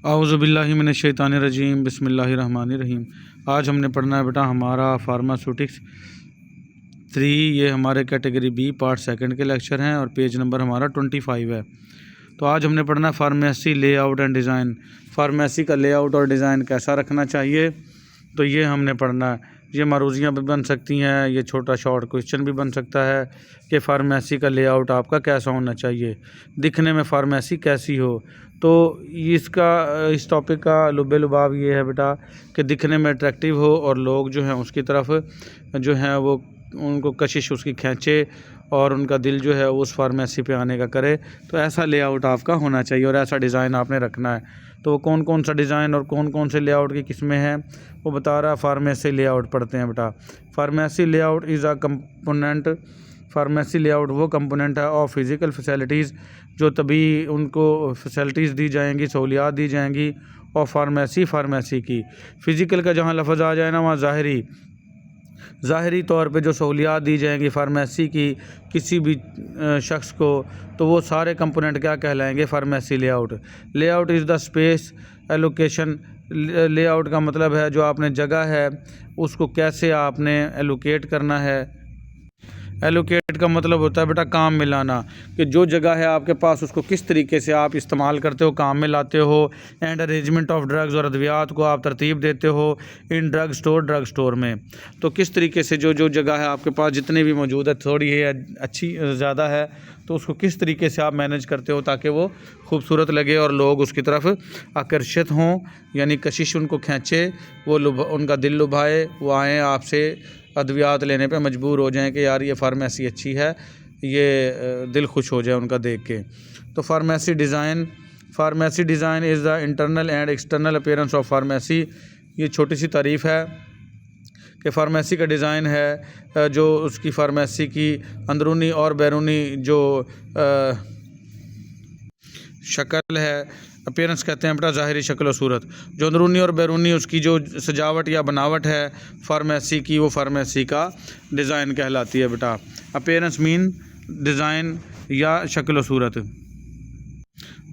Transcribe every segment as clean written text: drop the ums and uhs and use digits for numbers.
औज़ुबिल्लाहि मिनश्शैतानिर्रजीम बिस्मिल्लाहिर्रहमानिर्रहीम। आज हमने पढ़ना है बेटा हमारा फार्मास्यूटिक्स 3। ये हमारे कैटेगरी बी पार्ट सेकंड के लेक्चर हैं और पेज नंबर हमारा 25 है। तो आज हमने पढ़ना है pharmacy layout and design. Pharmacy का लेआउट और डिज़ाइन कैसा रखना चाहिए, तो ये हमने पढ़ना है। ये मरूज़ियाँ भी बन सकती हैं, ये छोटा शॉर्ट क्वेश्चन भी बन सकता है कि फार्मेसी का लेआउट आपका कैसा होना चाहिए, दिखने में फार्मेसी कैसी हो। तो इस टॉपिक का लुब्बे लुबाब ये है बेटा कि दिखने में अट्रैक्टिव हो और लोग जो हैं उसकी तरफ जो हैं वो उनको कशिश उसकी खींचे और उनका दिल जो है उस फार्मेसी पे आने का करे। तो ऐसा लेआउट आपका होना चाहिए और ऐसा डिज़ाइन आपने रखना है। तो वो कौन कौन सा डिज़ाइन और कौन कौन से लेआउट की किस्में हैं वो बता रहा है। फार्मेसी लेआउट पढ़ते हैं बेटा। Pharmacy layout is a component. Pharmacy layout वो कंपोनेंट है ऑफ फिज़िकल फैसिलिटीज़ जो तभी उनको फैसिलिटीज़ दी जाएंगी, सहूलियात दी जाएंगी। और फार्मेसी की फ़िज़िकल का जहाँ लफ्ज़ आ जाए ना वहाँ ज़ाहिरी तौर पे जो सहूलियात दी जाएंगी फार्मेसी की किसी भी शख्स को, तो वो सारे कंपोनेंट क्या कहलाएंगे, pharmacy layout. Layout is the space allocation. Layout का मतलब है जो आपने जगह है उसको कैसे आपने एलोकेट करना है। एलोकेट का मतलब होता है बेटा काम में लाना, कि जो जगह है आपके पास उसको किस तरीके से आप इस्तेमाल करते हो, काम में लाते हो। एंड अरेंजमेंट ऑफ ड्रग्स, और अद्वियात को आप तरतीब देते हो इन ड्रग स्टोर में। तो किस तरीके से जो जगह है आपके पास जितनी भी मौजूद है, थोड़ी है अच्छी ज़्यादा है, तो उसको किस तरीके से आप मैनेज करते हो ताकि वो खूबसूरत लगे और लोग उसकी तरफ आकर्षित हों, यानी कशिश उनको खींचे, वो उनका दिल लुभाए, वो आएँ आपसे अद्वियात लेने पे मजबूर हो जाएं कि यार ये फार्मेसी अच्छी है, ये दिल खुश हो जाए उनका देख के। तो pharmacy design is the internal and external appearance of pharmacy. ये छोटी सी तारीफ़ है कि फार्मेसी का डिज़ाइन है जो उसकी फार्मेसी की अंदरूनी और बैरूनी जो शक्ल है, अपीयरेंस कहते हैं बेटा ज़ाहिरी शक्ल और सूरत। जो अंदरूनी और बैरूनी उसकी जो सजावट या बनावट है फार्मेसी की, वो फार्मेसी का डिज़ाइन कहलाती है बेटा। अपीयरेंस मीन डिज़ाइन या शक्ल और सूरत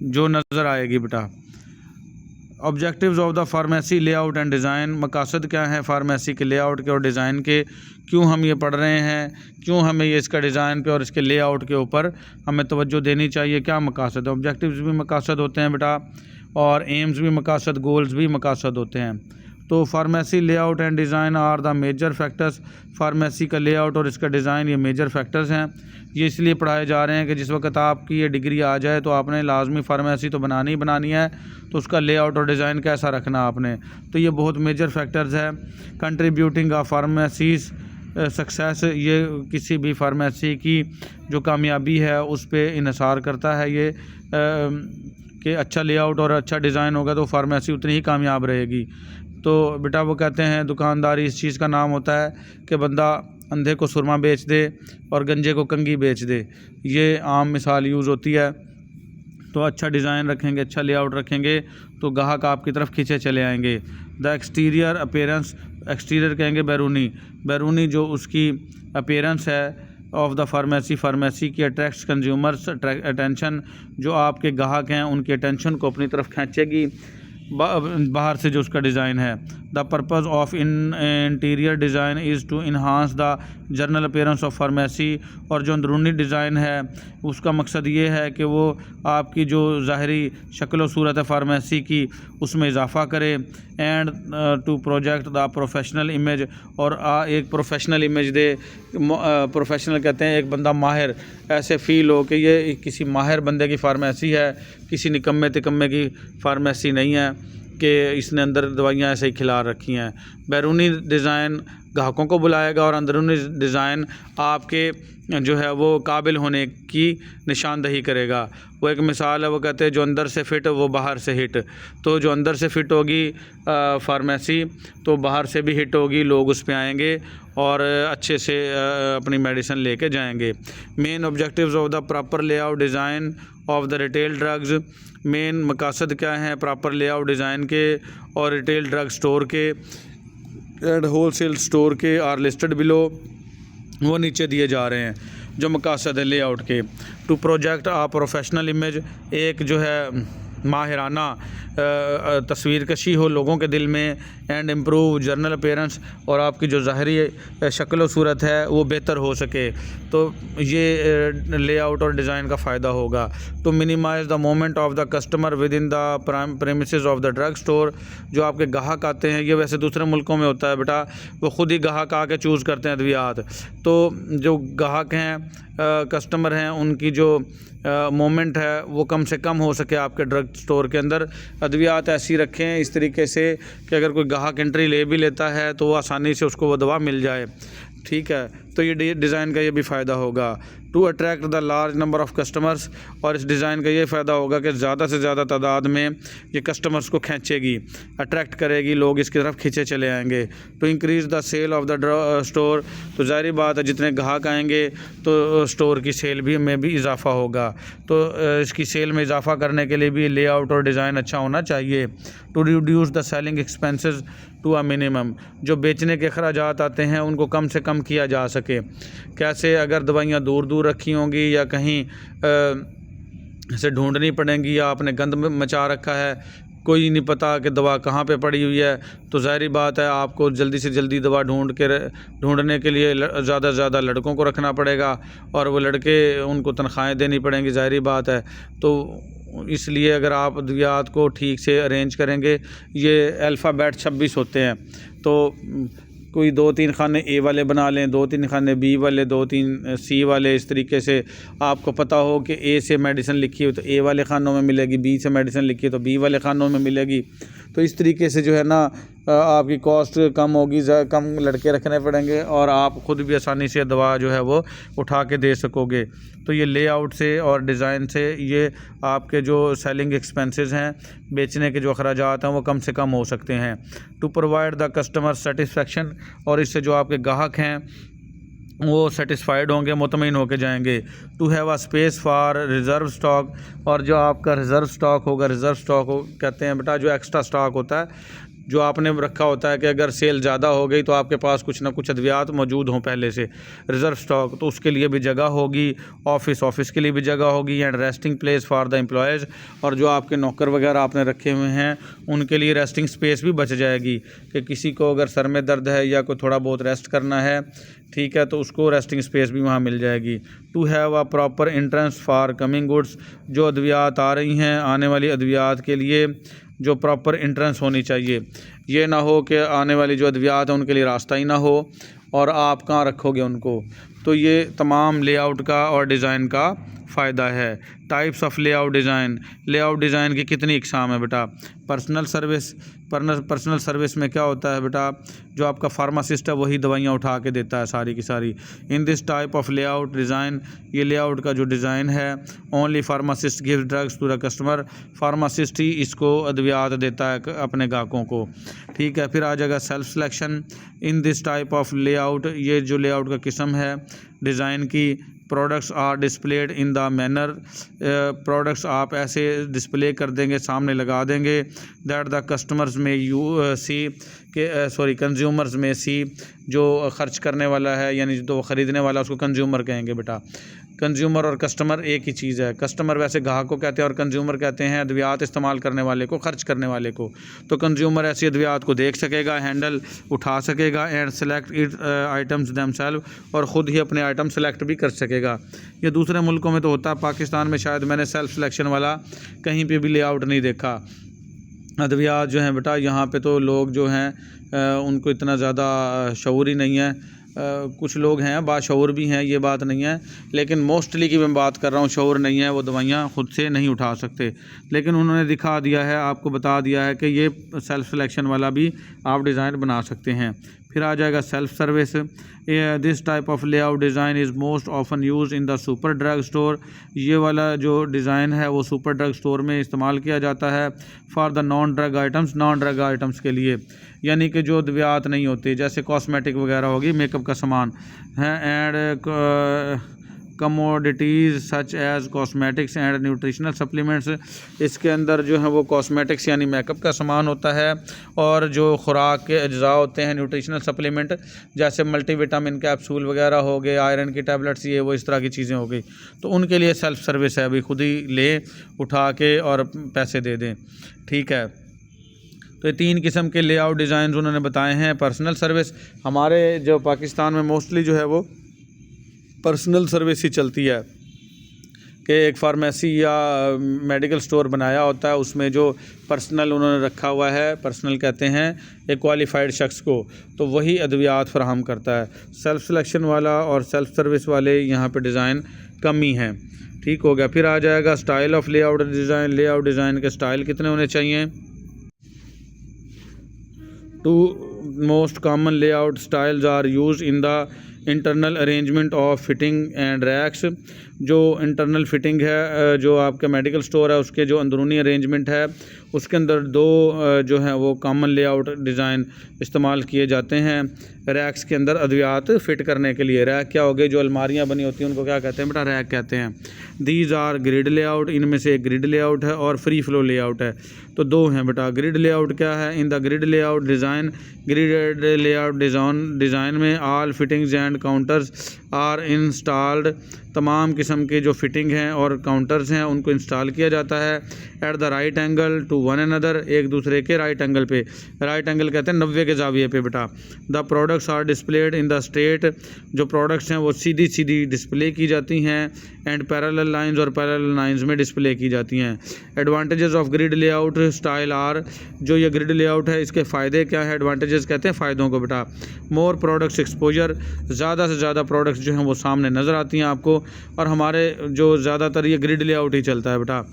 जो नज़र आएगी बेटा। Objectives of the pharmacy layout and design. मकासद क्या है फार्मेसी के लेआउट के और डिज़ाइन के, क्यों हम ये पढ़ रहे हैं, क्यों हमें ये इसका डिज़ाइन पे और इसके लेआउट के ऊपर हमें तवज्जो देनी चाहिए, क्या मकासद है। ऑब्जेक्टिव्स भी मकासद होते हैं बेटा और एम्स भी मकासद, गोल्स भी मकासद होते हैं। तो pharmacy layout and design are the major factors. Pharmacy का लेआउट और इसका डिज़ाइन ये मेजर फैक्टर्स हैं। ये इसलिए पढ़ाए जा रहे हैं कि जिस वक्त आपकी ये डिग्री आ जाए तो आपने लाजमी फार्मेसी तो बनानी ही बनानी है, तो उसका लेआउट और डिज़ाइन कैसा रखना आपने। तो ये बहुत मेजर फैक्टर्स है कंट्रीब्यूटिंग आ फार्मेसीज सक्सेस। ये किसी भी फार्मेसी की जो कामयाबी है उस पर इन्हिसार करता है ये कि अच्छा लेआउट और अच्छा डिज़ाइन होगा तो फार्मेसी उतनी ही कामयाब रहेगी। तो बेटा वो कहते हैं दुकानदारी इस चीज़ का नाम होता है कि बंदा अंधे को सुरमा बेच दे और गंजे को कंघी बेच दे। ये आम मिसाल यूज़ होती है। तो अच्छा डिज़ाइन रखेंगे, अच्छा लेआउट रखेंगे तो ग्राहक आपकी तरफ खींचे चले आएंगे। द एक्सटीरियर अपीयरेंस, एक्सटीरियर कहेंगे बैरूनी जो उसकी अपीयरेंस है ऑफ द फार्मेसी की अट्रैक्ट्स कंज्यूमर्स अटेंशन। जो आपके ग्राहक हैं उनकी अटेंशन को अपनी तरफ खींचेगी बाहर से जो उसका डिज़ाइन है। The purpose of interior design is to enhance the general appearance of pharmacy. और जो अंदरूनी डिज़ाइन है उसका मकसद ये है कि वो आपकी जो ज़ाहरी शक्ल व सूरत है फार्मेसी की उसमें इजाफ़ा करे। And to project the professional image, और एक प्रोफेशनल इमेज दे। प्रोफेशनल कहते हैं एक बंदा माहिर, ऐसे फ़ील हो कि ये किसी माहिर बंदे की फार्मेसी है, किसी निकम्मे तिकम्मे की फार्मेसी नहीं है कि इसने अंदर दवाइयाँ ऐसे ही खिला रखी हैं। बैरूनी डिज़ाइन ग्राहकों को बुलाएगा और अंदरूनी डिज़ाइन आपके जो है वो काबिल होने की निशानदही करेगा। वो एक मिसाल है, वो कहते हैं जो अंदर से फ़िट वो बाहर से हिट। तो जो अंदर से फ़िट होगी फार्मेसी तो बाहर से भी हिट होगी, लोग उस पे आएंगे और अच्छे से अपनी मेडिसिन लेके जाएंगे। Main objectives of the proper layout design of the retail drugs. Main मकासद क्या हैं प्रॉपर लेआउट डिज़ाइन के और रिटेल ड्रग स्टोर के एंड होलसेल स्टोर के आर लिस्टेड बिलो, वो नीचे दिए जा रहे हैं जो मकासद है लेआउट के। To project a professional image, एक जो है माहिराना तस्वीर कशी हो लोगों के दिल में, एंड इम्प्रूव जर्नल अपीयरेंस, और आपकी जो ज़ाहरी शक्ल व सूरत है वो बेहतर हो सके, तो ये लेआउट और डिज़ाइन का फ़ायदा होगा। To minimize the moment of the customer within the premises of the drug store, जो आपके ग्राहक आते हैं, ये वैसे दूसरे मुल्कों में होता है बेटा, वो ख़ुद ही ग्राहक आके चूज़ करते हैं अद्वियात, तो जो ग्राहक हैं कस्टमर हैं उनकी जो मोमेंट है वो कम से कम हो सके आपके ड्रग स्टोर के अंदर। अद्वियात ऐसी रखें इस तरीके से कि अगर कोई ग्राहक एंट्री ले भी लेता है तो वो आसानी से उसको वो दवा मिल जाए, ठीक है। तो ये डिज़ाइन का ये भी फ़ायदा होगा। To attract the large number of customers, और इस डिज़ाइन का ये फ़ायदा होगा कि ज़्यादा से ज़्यादा तादाद में ये कस्टमर्स को खींचेगी, अट्रैक्ट करेगी, लोग इसकी तरफ खींचे चले आएंगे। To increase the sale of the store, तो ज़ाहिर बात है जितने ग्राहक आएंगे तो स्टोर की सेल में भी इजाफ़ा होगा, तो इसकी सेल में इजाफ़ा करने के लिए भी लेआउट और डिज़ाइन अच्छा होना चाहिए। To reduce the selling expenses to a minimum, जो बेचने के अखराजात आते हैं उनको कम से कम किया जा सके। कैसे? अगर दवाइयाँ दूर दूर रखी होंगी या कहीं से ढूंढनी पड़ेंगी, या आपने गंद मचा रखा है, कोई नहीं पता कि दवा कहाँ पे पड़ी हुई है, तो ज़ाहिर बात है आपको जल्दी से जल्दी दवा ढूंढने के लिए ज़्यादा से ज़्यादा लड़कों को रखना पड़ेगा, और वो लड़के उनको तनख्वाहें देनी पड़ेंगी, ज़ाहिर बात है। तो इसलिए अगर आप अद्वियात को ठीक से अरेंज करेंगे, ये अल्फ़ाबेट 26 होते हैं, तो कोई 2-3 खाने ए वाले बना लें, 2-3 खाने बी वाले, 2-3 सी वाले, इस तरीके से आपको पता हो कि ए से मेडिसिन लिखी हो तो ए वाले खानों में मिलेगी, बी से मेडिसिन लिखी है तो बी वाले खानों में मिलेगी। तो इस तरीके से जो है ना आपकी कॉस्ट कम होगी, कम लड़के रखने पड़ेंगे, और आप ख़ुद भी आसानी से दवा जो है वो उठा के दे सकोगे। तो ये लेआउट से और डिज़ाइन से ये आपके जो सेलिंग एक्सपेंसेस हैं, बेचने के जो अखराजात हैं, वो कम से कम हो सकते हैं। To provide the customer satisfaction, और इससे जो आपके ग्राहक हैं वो सेटिस्फाइड होंगे, मुतमईन होके जाएंगे। To have a space for reserve stock, और जो आपका रिज़र्व स्टॉक होगा, रिज़र्व स्टॉक कहते हैं बेटा जो एक्स्ट्रा स्टॉक होता है, जो आपने रखा होता है कि अगर सेल ज़्यादा हो गई तो आपके पास कुछ ना कुछ अद्वियात मौजूद हों पहले से, रिज़र्व स्टॉक, तो उसके लिए भी जगह होगी, ऑफिस के लिए भी जगह होगी, and resting place for the employees, और जो आपके नौकर वगैरह आपने रखे हुए हैं उनके लिए रेस्टिंग स्पेस भी बच जाएगी कि किसी को अगर सर में दर्द है या कोई थोड़ा बहुत रेस्ट करना है, ठीक है, तो उसको रेस्टिंग स्पेस भी वहाँ मिल जाएगी। To have a proper entrance for coming goods, जो अद्वियात आ रही हैं, आने वाली अद्वियात के लिए जो प्रॉपर एंट्रेंस होनी चाहिए, ये ना हो कि आने वाली जो अद्वियात हैं उनके लिए रास्ता ही ना हो और आप कहाँ रखोगे उनको। तो ये तमाम लेआउट का और डिज़ाइन का फ़ायदा है। टाइप्स ऑफ लेआउट डिज़ाइन की कितनी इकसाम है बेटा? पर्सनल सर्विस में क्या होता है बेटा, जो आपका फार्मासिस्ट है वही दवाइयाँ उठा के देता है सारी की सारी। In this type of layout design, ये लेआउट का जो डिज़ाइन है, only pharmacist give drugs to the customer, pharmacist ही इसको अद्वियात देता है अपने ग्राहकों को, ठीक है। फिर आ जाएगा self selection. In this type of layout, ये जो लेआउट का किस्म है डिज़ाइन की, products are displayed in the manner, products आप ऐसे डिस्प्ले कर देंगे, सामने लगा देंगे, दैट द कस्टमर्स में कंज्यूमर्स में सी, जो खर्च करने वाला है यानी जो ख़रीदने वाला उसको कंज्यूमर कहेंगे बेटा। कंज्यूमर और कस्टमर एक ही चीज़ है। कस्टमर वैसे ग्राहक को कहते हैं और कंज्यूमर कहते हैं अद्वियात इस्तेमाल करने वाले को, खर्च करने वाले को। तो कंज्यूमर ऐसी अद्वियात को देख सकेगा, हैंडल उठा सकेगा, and select it items themselves, और ख़ुद ही अपने आइटम सेलेक्ट भी कर सकेगा। ये दूसरे मुल्कों में तो होता है, पाकिस्तान में शायद मैंने सेल्फ सिलेक्शन वाला कहीं पर भी लेआउट नहीं देखा। अद्वियात जो हैं बेटा यहाँ पे तो लोग जो हैं उनको इतना ज़्यादा शऊर ही नहीं है। कुछ लोग हैं बाशऊर भी हैं, ये बात नहीं है, लेकिन मोस्टली की मैं बात कर रहा हूँ, शऊर नहीं है, वो दवाइयाँ ख़ुद से नहीं उठा सकते। लेकिन उन्होंने दिखा दिया है, आपको बता दिया है कि ये सेल्फ़ सिलेक्शन वाला भी आप डिज़ाइन बना सकते हैं। फिर आ जाएगा self service. This type of layout design is most often use in the super drug store, ये वाला जो डिज़ाइन है वो सुपर ड्रग स्टोर में इस्तेमाल किया जाता है। For the non drug items के लिए, यानी कि जो अद्वियात नहीं होते, जैसे कॉस्मेटिक वगैरह होगी, मेकअप का सामान है, and commodities such as cosmetics and nutritional supplements. इसके अंदर जो है वो कॉस्मेटिक्स यानी मेकअप का सामान होता है, और जो खुराक के अज्जा होते हैं न्यूट्रिशनल सप्लीमेंट, जैसे मल्टीविटामिन कैप्सूल वगैरह हो गए, आयरन की टैबलेट्स, ये वो इस तरह की चीज़ें हो गई, तो उनके लिए सेल्फ सर्विस है, अभी खुद ही ले उठा के और पैसे दे दें। ठीक है, तो ये 3 किस्म के लेआउट डिज़ाइन उन्होंने बताए हैं। पर्सनल सर्विस, हमारे जो पाकिस्तान में मोस्टली जो है वो पर्सनल सर्विस ही चलती है कि एक फार्मेसी या मेडिकल स्टोर बनाया होता है, उसमें जो पर्सनल उन्होंने रखा हुआ है, पर्सनल कहते हैं एक क्वालिफाइड शख्स को, तो वही अद्वियात फराहम करता है। सेल्फ सिलेक्शन वाला और सेल्फ सर्विस वाले यहाँ पे डिज़ाइन कम ही हैं। ठीक हो गया। फिर आ जाएगा style of layout design. Layout design के स्टाइल कितने होने चाहिए? 2 most common layout styles are use in the internal arrangement of fitting and racks. जो इंटरनल फिटिंग है, जो आपका मेडिकल स्टोर है, उसके जो अंदरूनी अरेंजमेंट है, उसके अंदर 2 जो है वो कॉमन लेआउट डिज़ाइन इस्तेमाल किए जाते हैं रैक्स के अंदर अद्वियात फ़िट करने के लिए। रैक क्या हो गए? जो अलमारियाँ बनी होती हैं उनको क्या कहते हैं बेटा? रैक कहते हैं। दीज आर ग्रिड लेआउट, इनमें से एक ग्रिड लेआउट है और फ्री फ्लो लेआउट है। तो 2 हैं बेटा। ग्रिड लेआउट क्या है? In the grid layout design, grid layout design में all fittings and counters are installed. तमाम किस्म के जो फिटिंग हैं और काउंटर्स हैं उनको इंस्टॉल किया जाता है at the right angle to one another, एक दूसरे के राइट एंगल पे। राइट एंगल कहते हैं 90 के जाविये पे बेटा। The products are displayed in the straight, जो प्रोडक्ट्स हैं वो सीधी सीधी डिस्प्ले की जाती हैं, एंड पैरेलल लाइंस और पैरेलल लाइंस में डिस्प्ले की जाती हैं। Advantages of grid layout style are, जो ये ग्रिड लेआउट है इसके फ़ायदे क्या है? एडवांटेजेस कहते हैं फ़ायदों को बेटा। मोर प्रोडक्ट्स एक्सपोजर, ज़्यादा से ज़्यादा प्रोडक्ट्स जो हैं वो सामने नज़र आती हैं आपको, और हमारे जो ज़्यादातर ये ग्रिड लेआउट ही चलता है बेटा।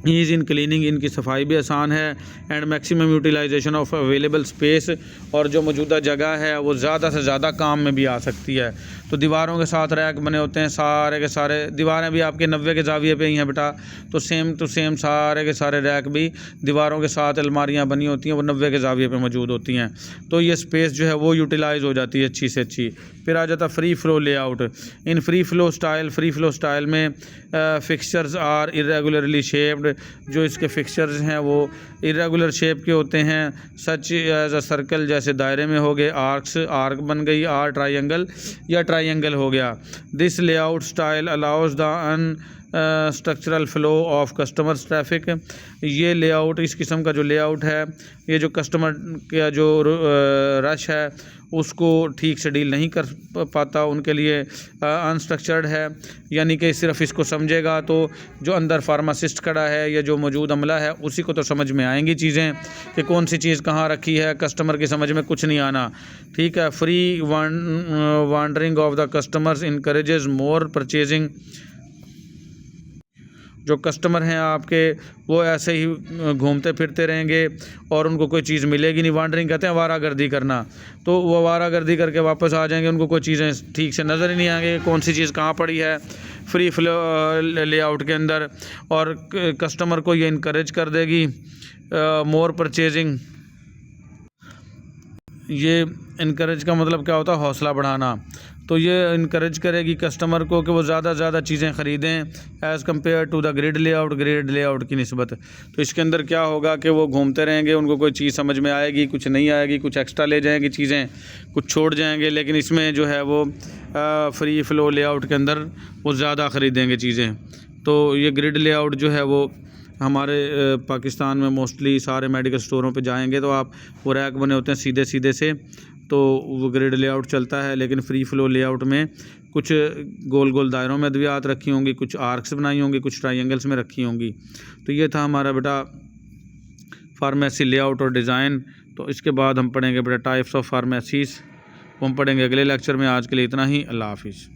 ईज़ इन क्लीनिंग, इनकी सफाई भी आसान है, and maximum utilization of available space, और जो मौजूदा जगह है वो ज़्यादा से ज़्यादा काम में भी आ सकती है। तो दीवारों के साथ रैक बने होते हैं, सारे के सारे दीवारें भी आपके 90 के जाविये पे ही हैं बेटा, तो सेम टू सेम सारे के सारे रैक भी दीवारों के साथ अलमारियाँ बनी होती हैं वो 90 के जाविये पे मौजूद होती हैं, तो ये स्पेस जो है वो यूटिलाइज़ हो जाती है अच्छी से अच्छी। फिर आ जाता free flow layout. In free flow style में फिक्सचर्स आर इरेगुलरली शेप्ड, जो इसके फिक्सचर्स हैं वो इरेगुलर शेप के होते हैं, सच एज अ सर्कल, जैसे दायरे में हो गए, आर्क बन गई, आर ट्रायंगल या ट्रायंगल हो गया। This layout style allows the structural flow of customers traffic. ये लेआउट, इस किस्म का जो लेआउट है, ये जो कस्टमर का जो रश है उसको ठीक से डील नहीं कर पाता, उनके लिए अनस्ट्रक्चर्ड है, यानी कि सिर्फ इसको समझेगा तो जो अंदर फार्मासिस्ट खड़ा है या जो मौजूद अमला है उसी को तो समझ में आएंगी चीज़ें कि कौन सी चीज़ कहाँ रखी है, कस्टमर की समझ में कुछ नहीं आना। ठीक है। Free wandering of the customers encourages more purchasing. जो कस्टमर हैं आपके वो ऐसे ही घूमते फिरते रहेंगे और उनको कोई चीज़ मिलेगी नहीं। वांडरिंग कहते हैं आवारागर्दी करना, तो वो आवारागर्दी करके वापस आ जाएंगे, उनको कोई चीज़ें ठीक से नज़र ही नहीं आएंगे कौन सी चीज़ कहाँ पड़ी है फ्री फ्लो लेआउट के अंदर। और कस्टमर को ये इनकरेज कर देगी मोर परचेजिंग। ये इनकरेज का मतलब क्या होता है? हौसला बढ़ाना। तो ये इनकरेज करेगी कस्टमर को कि वो ज़्यादा से ज़्यादा चीज़ें ख़रीदें as compare to the grid layout की निस्बत। तो इसके अंदर क्या होगा कि वो घूमते रहेंगे, उनको कोई चीज़ समझ में आएगी, कुछ नहीं आएगी, कुछ एक्स्ट्रा ले जाएंगे चीज़ें, कुछ छोड़ जाएंगे, लेकिन इसमें जो है वो फ्री फ्लो लेआउट के अंदर वो ज़्यादा ख़रीदेंगे चीज़ें। तो ये ग्रिड लेआउट जो है वो हमारे पाकिस्तान में मोस्टली सारे मेडिकल स्टोरों पे जाएंगे तो आप वो रैक बने होते हैं सीधे सीधे से, तो वो ग्रिड लेआउट चलता है। लेकिन फ्री फ्लो लेआउट में कुछ गोल गोल दायरों में अद्वियात रखी होंगी, कुछ आर्क्स बनाई होंगी, कुछ ट्रायंगल्स में रखी होंगी। तो ये था हमारा बेटा फार्मेसी लेआउट और डिज़ाइन। तो इसके बाद हम पढ़ेंगे बेटा टाइप्स ऑफ फार्मेसीज़, वो हम पढ़ेंगे अगले लेक्चर में। आज के लिए इतना ही। अल्लाह हाफिज़।